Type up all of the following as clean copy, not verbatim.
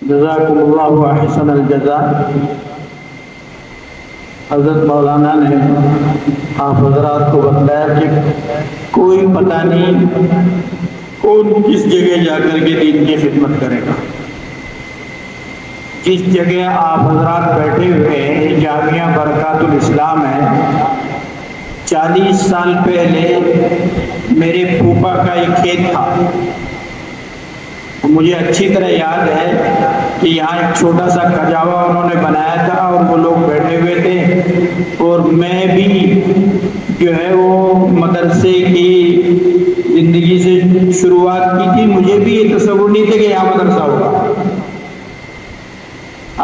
جزاکم اللہ احسن الجزاء۔ حضرت مولانا نے آپ حضرات کو بتلایا کہ کوئی پتہ نہیں کون کس جگہ جا کر کے دین کی خدمت کرے گا۔ جس جگہ آپ حضرات بیٹھے ہوئے ہیں جامعہ برکات الاسلام ہے، 40 سال پہلے میرے پھوپھا کا ایک کھیت تھا۔ مجھے اچھی طرح یاد ہے کہ یہاں ایک چھوٹا سا کھجاوا انہوں نے بنایا تھا اور وہ لوگ بیٹھے ہوئے تھے، اور میں بھی جو ہے وہ مدرسے کی زندگی سے شروعات کی تھی۔ مجھے بھی یہ تصور نہیں تھا کہ یہاں مدرسہ ہوگا۔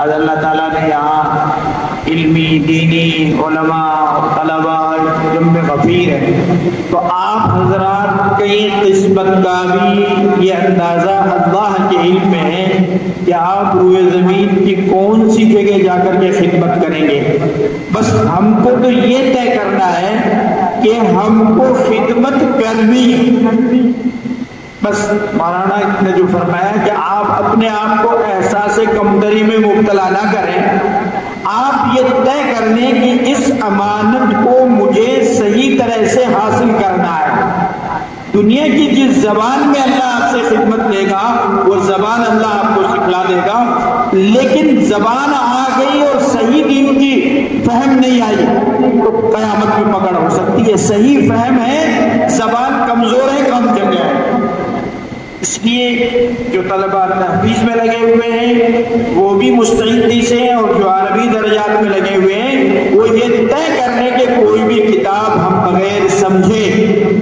آج اللہ تعالیٰ نے یہاں علمی دینی علماء طلباء جمع غفیر ہے، تو آپ حضرات کئی قسمت کا بھی یہ اندازہ اللہ کے علم میں ہے کہ آپ روئے زمین کی کون سی جگہ جا کر کے خدمت کریں گے۔ بس ہم کو تو یہ طے کرنا ہے کہ ہم کو خدمت کرنی ہے۔ بس مولانا نے جو فرمایا کہ آپ اپنے آپ کو احساس کمتری میں مبتلا نہ کریں، آپ یہ طے کر لیں کہ اس امانت کو مجھے صحیح طرح سے حاصل کرنا ہے۔ دنیا کی جس زبان میں اللہ آپ سے خدمت لے گا وہ زبان اللہ آپ کو سکھلا دے گا، لیکن زبان آ گئی اور صحیح دین کی فہم نہیں آئی تو قیامت میں پکڑ ہو سکتی ہے۔ صحیح فہم ہے، زبان کمزور ہے، کم جگہ ہے۔ اس لیے جو طلباء تحفیظ میں لگے ہوئے ہیں وہ بھی مستعدی سے ہیں، اور جو عربی درجات میں لگے ہوئے ہیں وہ یہ طے کرنے کہ کوئی بھی کتاب ہم بغیر سمجھے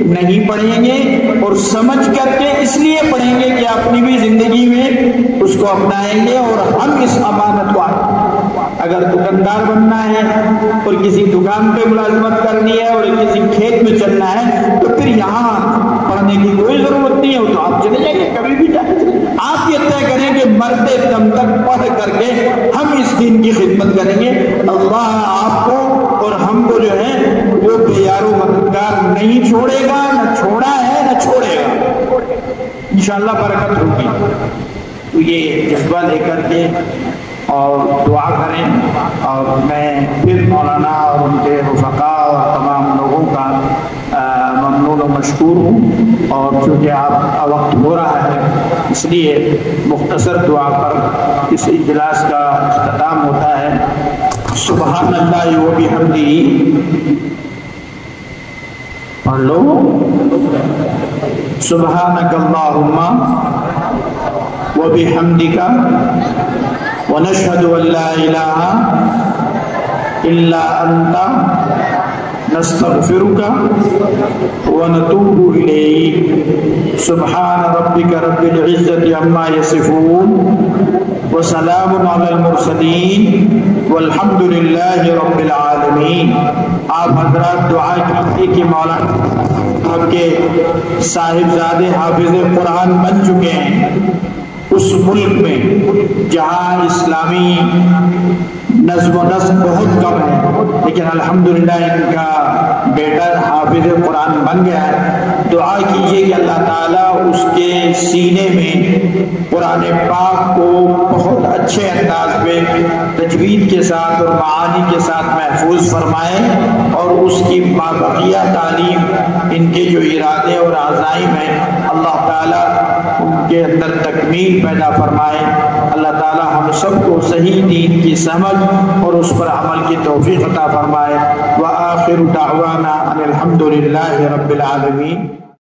نہیں پڑھیں گے، اور سمجھ کر کے اس لیے پڑھیں گے کہ اپنی بھی زندگی میں اس کو اپنائیں گے، اور ہم اس امانت کو اگر دکاندار بننا ہے اور کسی دکان پہ ملازمت کرنی ہے اور کسی کھیت میں چلنا ہے تو پھر یہاں پڑھنے کی کوئی ضرورت نہیں ہے، وہ تو آپ چلے جائیں گے، کبھی بھی جائیں۔ آپ یہ طے کریں کہ مرتے دم تک پڑھ کر کے ہم اس دین کی خدمت کریں گے۔ اللہ آپ کو اور ہم کو جو ہے وہ بے یار و مددگار نہیں چھوڑے گا، نہ چھوڑا ہے نہ چھوڑے گا، انشاءاللہ برکت ہوگی۔ تو یہ جذبہ لے کر کے اور دعا کریں، اور میں پھر مولانا اور ان کے رفقاء اور تمام لوگوں کا ممنون و مشکور ہوں، اور چونکہ آپ کا وقت ہو رہا ہے اس لیے مختصر دعا پر اس اجلاس کا اختتام ہوتا ہے۔ سبحان اللہ و بحمدہ، پڑھ لو، سبحانک اللہم و بحمدک ونشهد ان لا اله الا انت نستغفرك ونتوب الیک۔ سبحان ربک رب العزة عما یصفون وسلام علی المرسلین والحمد للہ رب العالمین۔ آپ حضرات دعا کیجیے کہ مولانا آپ کے صاحبزادے حافظ قرآن بن چکے ہیں اس ملک میں جہاں اسلامی نظم و نسق بہت کم ہے، لیکن الحمدللہ ان کا بیٹا حافظ قرآن بن گیا ہے۔ دعا کیجئے کہ اللہ تعالیٰ اس کے سینے میں قرآن پاک کو بہت اچھے انداز میں تجوید کے ساتھ اور معانی کے ساتھ محفوظ فرمائے، اور اس کی مابقیہ تعلیم ان کے جو ارادے اور عزائم ہیں اللہ تعالیٰ ان کے اندر تکمیل پیدا فرمائے۔ اللہ تعالیٰ ہم سب کو صحیح دین کی سمجھ اور اس پر عمل کی توفیق عطا فرمائے۔ وآخر دعوانا ان الحمد للہ رب العالمین۔